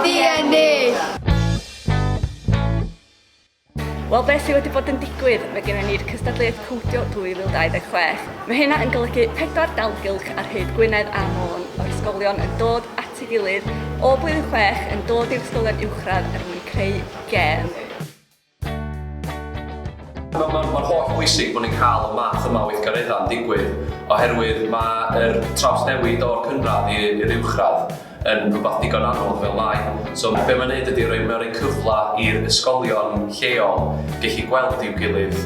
ni. Wel, beth sydd wedi bod yn digwydd, mae gennym ni'r Cystadleuaeth Codio 2026. Mae hynna yn golygu 4 dalgylch ar hyd Wynedd a Môn o'r ysgolion yn dod at ei gilydd o blwyddyn 6 yn dod i'r ysgolion uwchradd er mwyn creu gêm. Mae'n holl bwysig bod ni'n cael y math yma o weithgareddau'n digwydd oherwydd mae'r trawsnewid o'r cynradd i'r uwchradd yn rhywbeth digon anodd fel mai. So be mae'n neud ydy roi mewn ein cyfla i'r ysgolion lleol gallu gweld i'w gilydd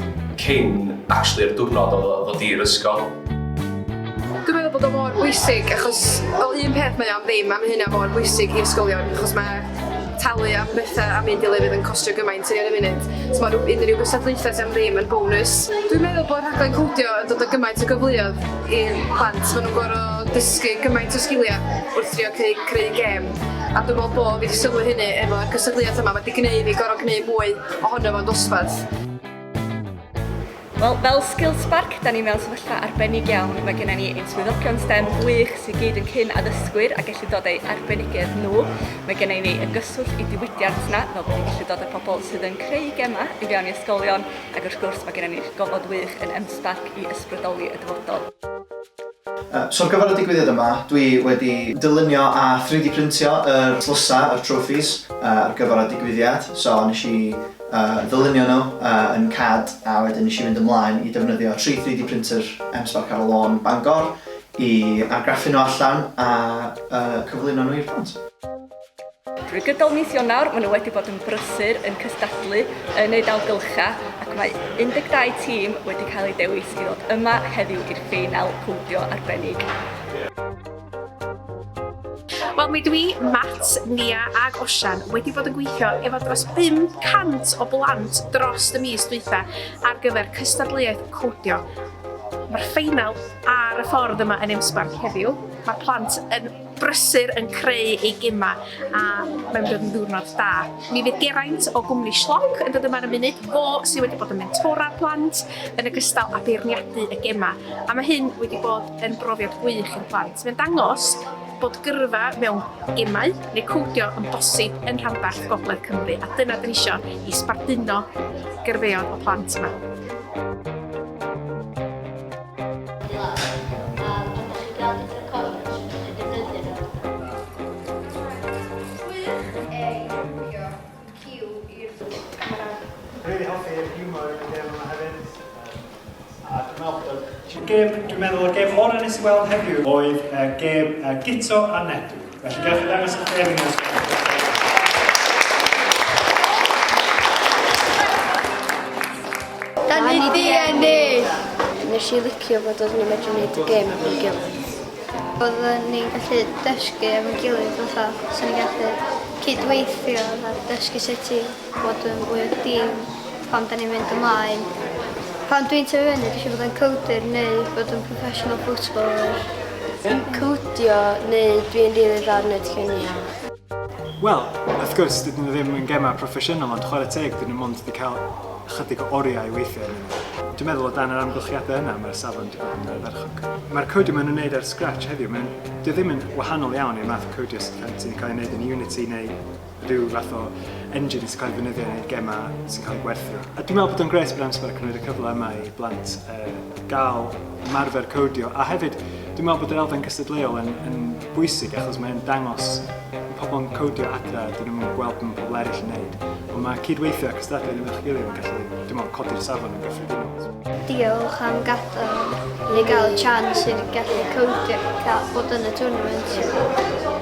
cyn actually'r diwrnod o ddod i'r ysgol. Dwi'n meddwl bod o mor bwysig achos fel un peth mae am ddim, am hynna mor bwysig i'r ysgolion achos mae talu am bethau am ein gilydd yn costio gymaint yn y munud. So mae unrhyw gystadleuaethau sy'n ddim yn bonus. Dwi'n meddwl bod rhaglen Codio yn dod o gymaint o gyfleoedd i'r plant. Maen nhw'n gorfod dysgu gymaint o sgiliau wrth drio creu gêm. A dwi'n meddwl bod fi wedi sylwi hynny efo'r gystadleuaeth yma wedi gwneud fi gorfod gwneud mwy ohono fo'n dosbarth. Wel, fel Skills Spark, da ni mewn sefyllfa arbennig iawn. Mae gennym ni ein swyddogion STEM gwych sydd gyd yn cyn addysgwyr a gallu dod ei arbenigedd nhw. Mae gennym ni y gyswllt i diwydiant yna, fel bod ni'n gallu dod â pobl sydd yn creu gemau i fewn i ysgolion, ac wrth gwrs mae gennym ni gofod wych yn M-Spark i ysbrydoli y dyfodol. So ar gyfer y digwyddiad yma, dwi wedi dylunio a 3D printio yr tlysa, yr trophies ar gyfer y digwyddiad. So nes i ddylunio nhw yn CAD a wedyn nes i fynd ymlaen i defnyddio 3D printer M-Spark ar y lôn Bangor i argraffu nhw allan a cyflwyno nhw i'r plant. Drwy gydol mis Ionawr, maen nhw wedi bod yn brysur yn cystadlu yn eu dalgylcha ac mae 12 tîm wedi cael eu dewis i ddod yma heddiw i'r ffeinal Codio arbennig. Wel, mi dwi, Matt, Nia ag Osian wedi bod yn gweithio efo dros 500 o blant dros y mis dwytha ar gyfer Cystadleuaeth Codio. Mae'r ffeinal ar y ffordd yma yn M-Spark heddiw. Mae'r plant yn brysur yn creu ei gemau a mae'n dod yn ddiwrnod da. Mi fydd Geraint o gwmni Slog yn dod yma yn y munud, fo sydd wedi bod yn mentora'r plant yn ogystal â beirniadu y gemau. A mae hyn wedi bod yn brofiad gwych i'r plant. Mae'n dangos bod gyrfa mewn gemau neu codio yn bosib yn rhanbarth Gogledd Cymru a dyna dyn ni isio i sbarduno gyrfeon o plant yma. Rili hoffi hiwmor yn gêm yma hefyd. Dwi'n meddwl y gêm o'r nes i weld heddiw oedd gêm Guto a Nedw. Felly gewch chi ddangos eich gêm yn ysgol. Da ni. Nes i licio bod oedden ni'n medru gwneud y gêm efo'n gilydd. Oedden ni'n gallu dysgu efo'n gilydd fatha, so ni'n gallu cydweithio a dysgu sut i bod yn fwy o dîm pan da ni'n mynd ymlaen. Pan dwi'n tyfu fyny, dwi eisiau bod yn coder neu bod yn professional footballer. Yn codio neu dwi'n rili dda yn neud lluniau. Wel, wrth gwrs, dydyn nhw ddim yn gemau proffesiynol, ond chwarae teg dyn nhw mond wedi cael chydig o oriau i weithio. Dwi'n meddwl o dan yr amgylchiadau yna, mae'r safon wedi bod yn ddefyrchog. Mae'r codio maen nhw'n gwneud ar scratch heddiw, dwi ddim yn wahanol iawn i'r math o codio sy'n cael ei wneud yn Unity neu rhyw fath o engine sy'n cael ei ddefnyddio i wneud gemau sy'n cael ei gwerthu. A dwi'n meddwl bod o'n gres bod M-Spark yn rhoid y cyfle yma i blant gael ymarfer codio. A hefyd, dwi'n meddwl bod yr elfen cystadleuol yn bwysig achos mae'n dangos pobl yn codio adra, dyn nhw'n gweld yn pobl eraill yn gwneud. Ond mae cydweithio ac ystadau yn eich gilydd yn gallu, dwi'n meddwl, codi'r safon yn gyffredinol. Diolch am gadael i gael chance i'r gallu codio bod yn y tournament.